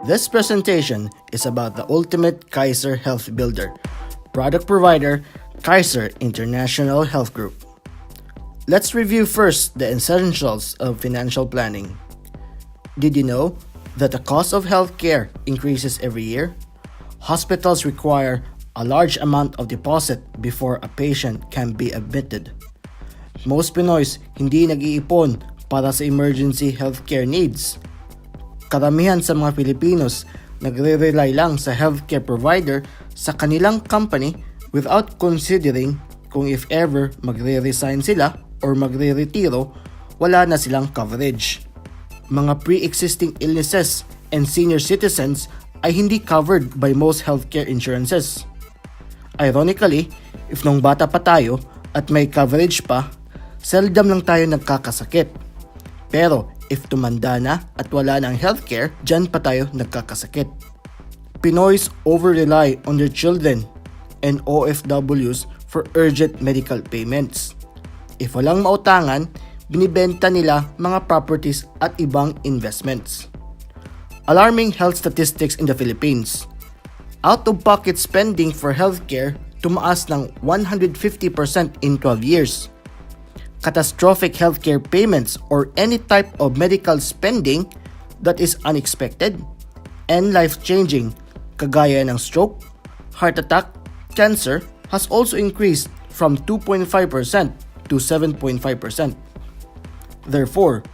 This presentation is about the ultimate Kaiser Health Builder, product provider, Kaiser International Health Group. Let's review first the essentials of financial planning. Did you know that the cost of healthcare increases every year? Hospitals require a large amount of deposit before a patient can be admitted. Most Pinoys hindi nag-iipon para sa emergency healthcare needs. Karamihan sa mga Pilipinos nagre-rely lang sa healthcare provider sa kanilang company without considering kung if ever magre-resign sila or magre-retiro, wala na silang coverage. Mga pre-existing illnesses and senior citizens ay hindi covered by most healthcare insurances. Ironically, if nung bata pa tayo at may coverage pa, seldom lang tayo nagkakasakit. Pero if tumanda na at wala ng healthcare, dyan pa tayo nagkakasakit. Pinoys over-rely on their children and OFWs for urgent medical payments. If walang mautangan, binibenta nila mga properties at ibang investments. Alarming health statistics in the Philippines. Out-of-pocket spending for healthcare tumaas ng 150% in 12 years. Catastrophic healthcare payments or any type of medical spending that is unexpected and life-changing, kagaya ng stroke, heart attack, cancer, has also increased from 2.5% to 7.5%. Therefore,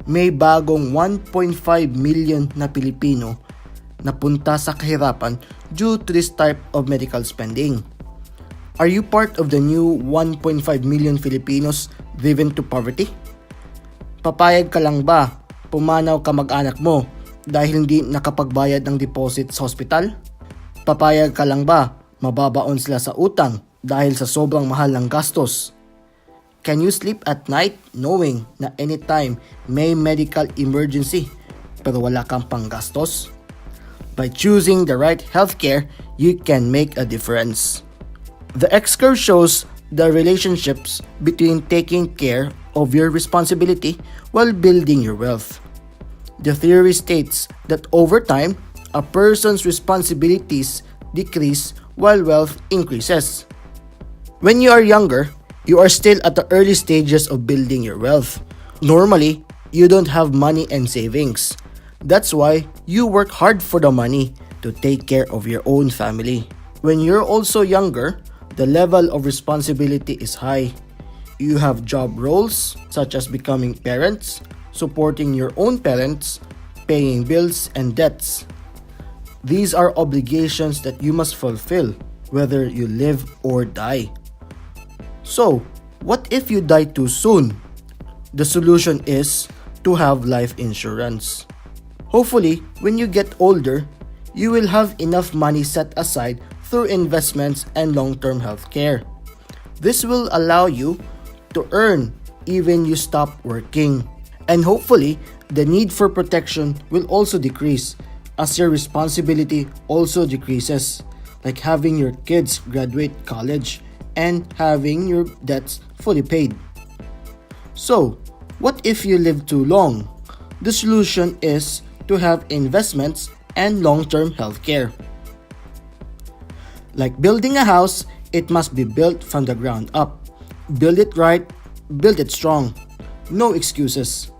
may bagong 1.5 million na Pilipino na punta sa kahirapan due to this type of medical spending. Are you part of the new 1.5 million Filipinos driven to poverty? Papayag ka lang ba pumanaw ka mag-anak mo dahil hindi nakapagbayad ng deposit sa hospital? Papayag ka lang ba mababaon sila sa utang dahil sa sobrang mahal ng gastos? Can you sleep at night knowing na anytime may medical emergency pero wala kang panggastos? By choosing the right healthcare, you can make a difference. The X-curve shows the relationships between taking care of your responsibility while building your wealth. The theory states that over time, a person's responsibilities decrease while wealth increases. When you are younger, you are still at the early stages of building your wealth. Normally, you don't have money and savings. That's why you work hard for the money to take care of your own family. When you're also younger, the level of responsibility is high. You have job roles such as becoming parents, supporting your own parents, paying bills and debts. These are obligations that you must fulfill whether you live or die. So, what if you die too soon? The solution is to have life insurance. Hopefully, when you get older, you will have enough money set aside through investments and long-term health care. This will allow you to earn even you stop working. And hopefully, the need for protection will also decrease as your responsibility also decreases, like having your kids graduate college and having your debts fully paid. So, what if you live too long? The solution is to have investments and long-term health care. Like building a house, it must be built from the ground up. Build it right, build it strong. No excuses.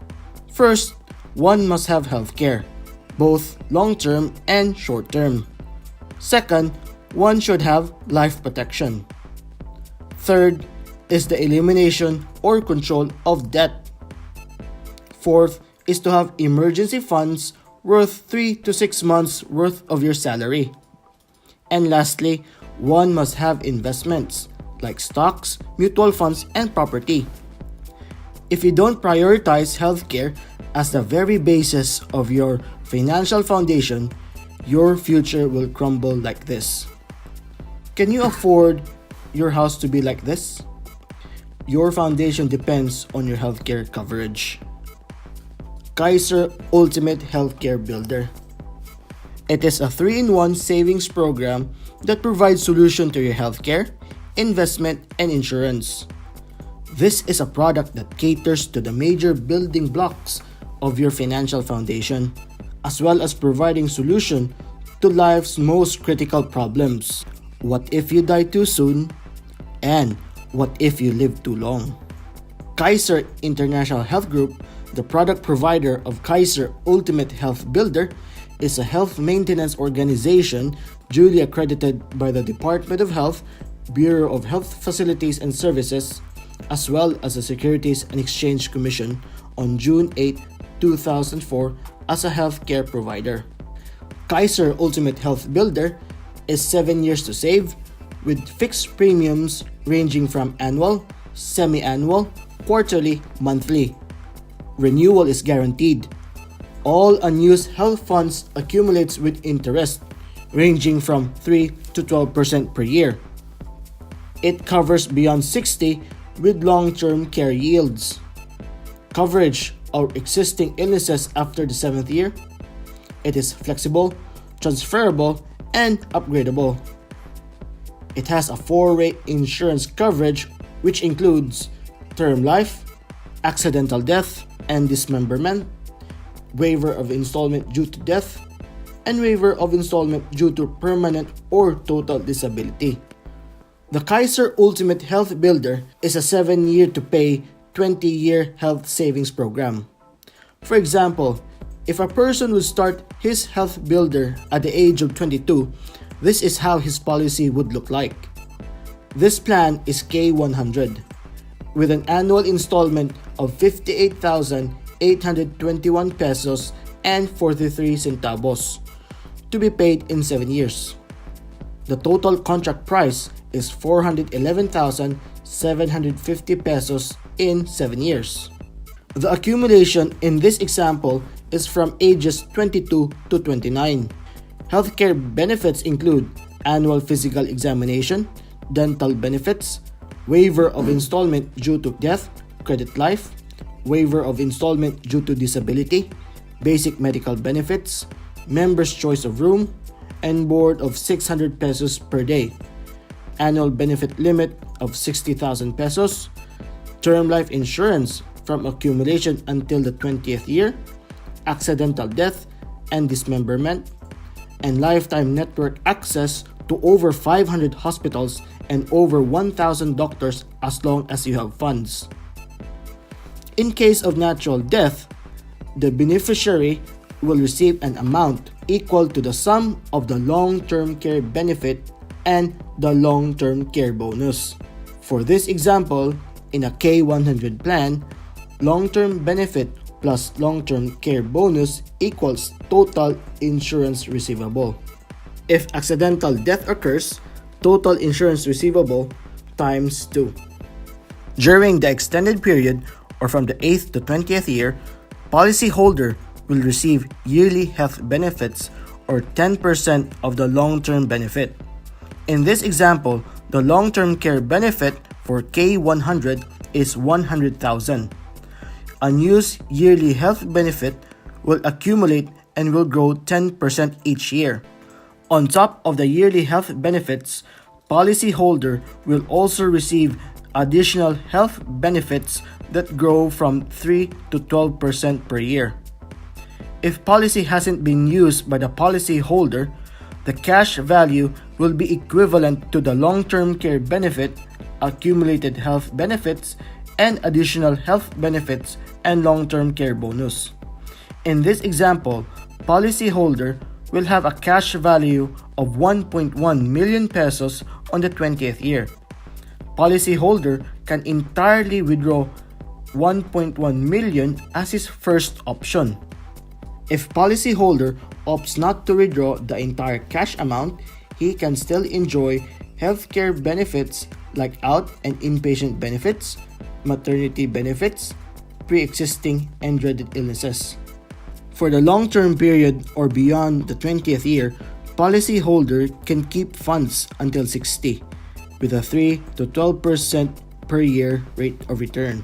First, one must have health care, both long-term and short-term. Second, one should have life protection. Third is the elimination or control of debt. Fourth is to have emergency funds worth 3 to 6 months worth of your salary. And lastly, one must have investments like stocks, mutual funds, and property. If you don't prioritize healthcare as the very basis of your financial foundation, your future will crumble like this. Can you afford your house to be like this? Your foundation depends on your healthcare coverage. Kaiser Ultimate Healthcare Builder. It is a 3-in-1 savings program that provides solution to your healthcare, investment, and insurance. This is a product that caters to the major building blocks of your financial foundation, as well as providing solution to life's most critical problems. What if you die too soon? And what if you live too long? Kaiser International Health Group, the product provider of Kaiser Ultimate Health Builder, is a health maintenance organization duly accredited by the Department of Health, Bureau of Health Facilities and Services, as well as the Securities and Exchange Commission on June 8, 2004 as a healthcare provider. Kaiser Ultimate Health Builder is 7 years to save with fixed premiums ranging from annual, semi-annual, quarterly, monthly. Renewal is guaranteed. All unused health funds accumulates with interest ranging from 3 to 12% per year. It covers beyond 60 with long-term care yields. Coverage of existing illnesses after the 7th year. It is flexible, transferable, and upgradable. It has a 4-rate insurance coverage which includes term life, accidental death and dismemberment, waiver of installment due to death, and waiver of installment due to permanent or total disability. The Kaiser Ultimate Health Builder is a 7-year to pay 20-year health savings program. For example, if a person would start his health builder at the age of 22, this is how his policy would look like. This plan is K100 with an annual installment of 58,821 pesos and 43 centavos to be paid in 7 years. The total contract price is 411,750 pesos in 7 years. The accumulation in this example is from ages 22 to 29. Healthcare benefits include annual physical examination, dental benefits, waiver of installment due to death, credit life, waiver of installment due to disability, basic medical benefits, member's choice of room, and board of 600 pesos per day, annual benefit limit of 60,000 pesos, term life insurance from accumulation until the 20th year, accidental death and dismemberment, and lifetime network access to over 500 hospitals and over 1,000 doctors as long as you have funds. In case of natural death, the beneficiary will receive an amount equal to the sum of the long-term care benefit and the long-term care bonus. For this example, in a K100 plan, long-term benefit plus long-term care bonus equals total insurance receivable. If accidental death occurs, total insurance receivable times 2. During the extended period or from the 8th to 20th year, policyholder will receive yearly health benefits or 10% of the long-term benefit. In this example, the long-term care benefit for K100 is 100,000. Unused yearly health benefit will accumulate and will grow 10% each year. On top of the yearly health benefits, policyholder will also receive additional health benefits that grow from 3 to 12% per year. If policy hasn't been used by the policyholder, the cash value will be equivalent to the long-term care benefit, accumulated health benefits, and additional health benefits and long-term care bonus. In this example, policyholder will have a cash value of 1.1 million pesos on the 20th year. Policyholder can entirely withdraw 1.1 million as his first option. If policyholder opts not to withdraw the entire cash amount, he can still enjoy healthcare benefits like out and inpatient benefits, maternity benefits, pre-existing and dreaded illnesses. For the long-term period or beyond the 20th year, policyholder can keep funds until 60 with a 3 to 12% per year rate of return.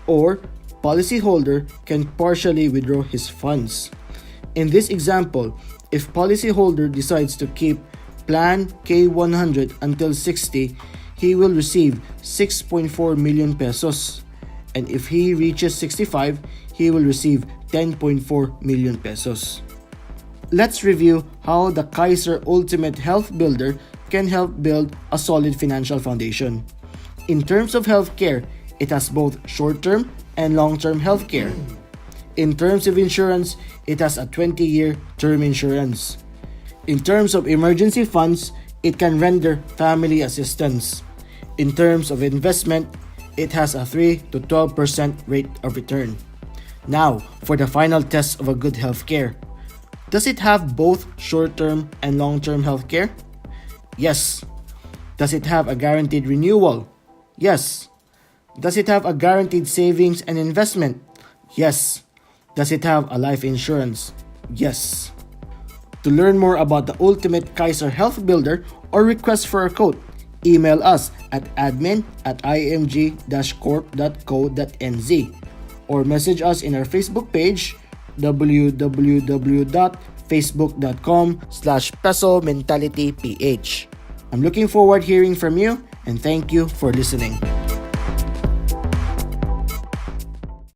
Or policyholder can partially withdraw his funds. In this example, if policyholder decides to keep Plan K100 until 60, he will receive 6.4 million pesos. And if he reaches 65, he will receive 10.4 million pesos. Let's review how the Kaiser Ultimate Health Builder can help build a solid financial foundation. In terms of healthcare, it has both short-term and long-term healthcare. In terms of insurance, it has a 20-year term insurance. In terms of emergency funds, it can render family assistance. In terms of investment, it has a 3 to 12% rate of return. Now, for the final test of a good healthcare. Does it have both short-term and long-term healthcare? Yes. Does it have a guaranteed renewal? Yes. Does it have a guaranteed savings and investment? Yes. Does it have a life insurance? Yes. To learn more about the Ultimate Kaiser Health Builder or request for a quote, email us at admin@img-corp.co.nz or message us in our Facebook page www.facebook.com/Peso Mentality PH. I'm looking forward hearing from you and thank you for listening.